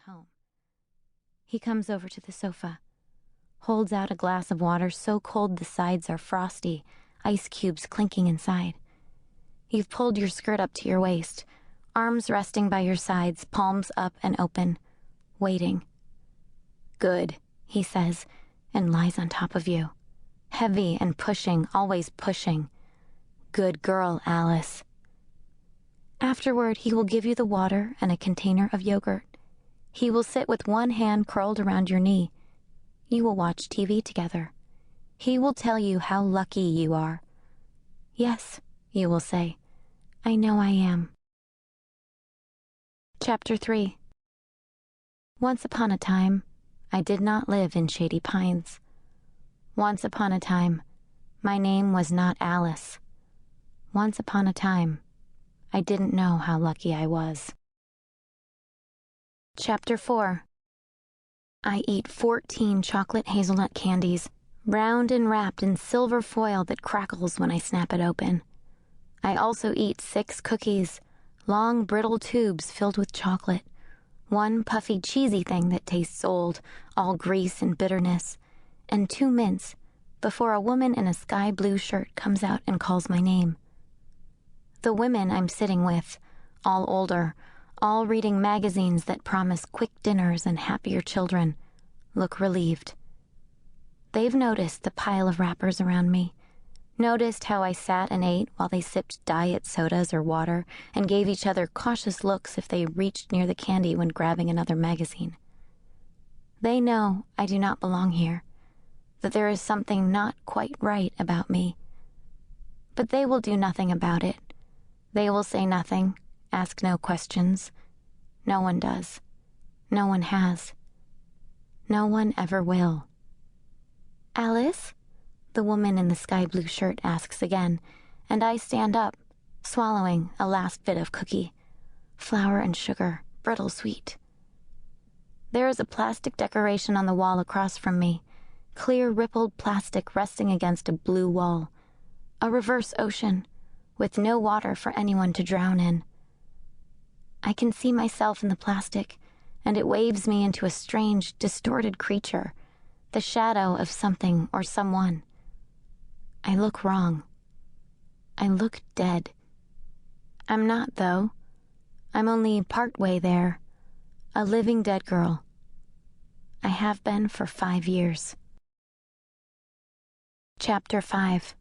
home. He comes over to the sofa, holds out a glass of water so cold the sides are frosty, ice cubes clinking inside. You've pulled your skirt up to your waist, arms resting by your sides, palms up and open, waiting. "Good," he says, and lies on top of you. Heavy and pushing, always pushing. "Good girl, Alice." Afterward, he will give you the water and a container of yogurt. He will sit with one hand curled around your knee. You will watch TV together. He will tell you how lucky you are. "Yes," you will say, "I know I am." Chapter 3. Once upon a time, I did not live in Shady Pines. Once upon a time, my name was not Alice. Once upon a time, I didn't know how lucky I was. Chapter 4. I eat 14 chocolate hazelnut candies, round and wrapped in silver foil that crackles when I snap it open. I also eat 6 cookies, long brittle tubes filled with chocolate, one puffy cheesy thing that tastes old, all grease and bitterness, and 2 mints before a woman in a sky blue shirt comes out and calls my name. The women I'm sitting with, all older, all reading magazines that promise quick dinners and happier children, look relieved. They've noticed the pile of wrappers around me, noticed how I sat and ate while they sipped diet sodas or water and gave each other cautious looks if they reached near the candy when grabbing another magazine. They know I do not belong here, that there is something not quite right about me. But they will do nothing about it. They will say nothing, ask no questions. No one does. No one has. No one ever will. "Alice?" the woman in the sky blue shirt asks again, and I stand up, swallowing a last bit of cookie. Flour and sugar, brittle sweet. There is a plastic decoration on the wall across from me, clear rippled plastic resting against a blue wall. A reverse ocean, with no water for anyone to drown in. I can see myself in the plastic, and it waves me into a strange, distorted creature, the shadow of something or someone. I look wrong. I look dead. I'm not, though. I'm only partway there, a living dead girl. I have been for 5 years. Chapter 5.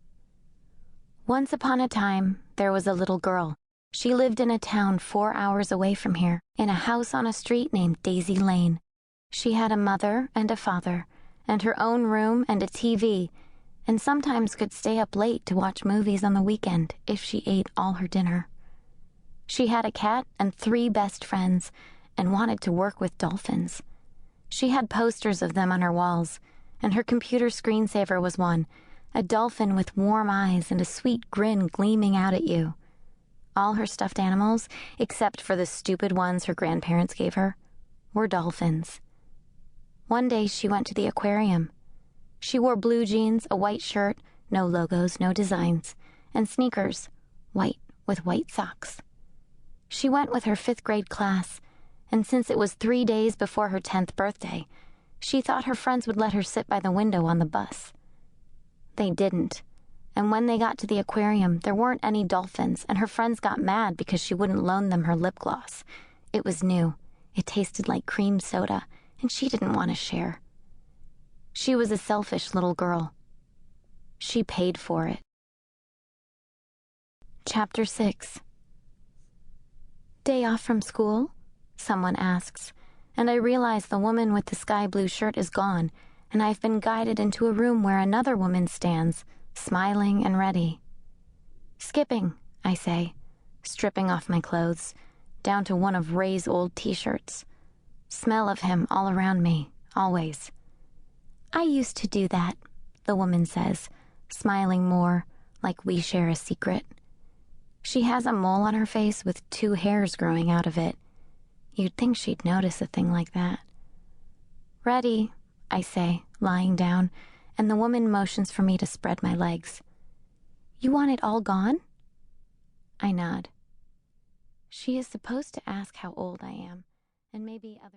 Once upon a time, there was a little girl. She lived in a town 4 hours away from here, in a house on a street named Daisy Lane. She had a mother and a father, and her own room and a TV, and sometimes could stay up late to watch movies on the weekend if she ate all her dinner. She had a cat and 3 best friends, and wanted to work with dolphins. She had posters of them on her walls, and her computer screensaver was one, a dolphin with warm eyes and a sweet grin gleaming out at you. All her stuffed animals, except for the stupid ones her grandparents gave her, were dolphins. One day she went to the aquarium. She wore blue jeans, a white shirt, no logos, no designs, and sneakers, white with white socks. She went with her 5th grade class, and since it was 3 days before her 10th birthday, she thought her friends would let her sit by the window on the bus. They didn't. And when they got to the aquarium, there weren't any dolphins, and her friends got mad because she wouldn't loan them her lip gloss. It was new. It tasted like cream soda, and she didn't want to share. She was a selfish little girl. She paid for it. Chapter 6. "Day off from school?" someone asks, and I realize the woman with the sky blue shirt is gone, and I've been guided into a room where another woman stands, smiling and ready. "Skipping," I say, stripping off my clothes, down to one of Ray's old t-shirts. Smell of him all around me, always. "I used to do that," the woman says, smiling more, like we share a secret. She has a mole on her face with 2 hairs growing out of it. You'd think she'd notice a thing like that. "Ready," I say, lying down, and the woman motions for me to spread my legs. "You want it all gone?" I nod. She is supposed to ask how old I am, and maybe other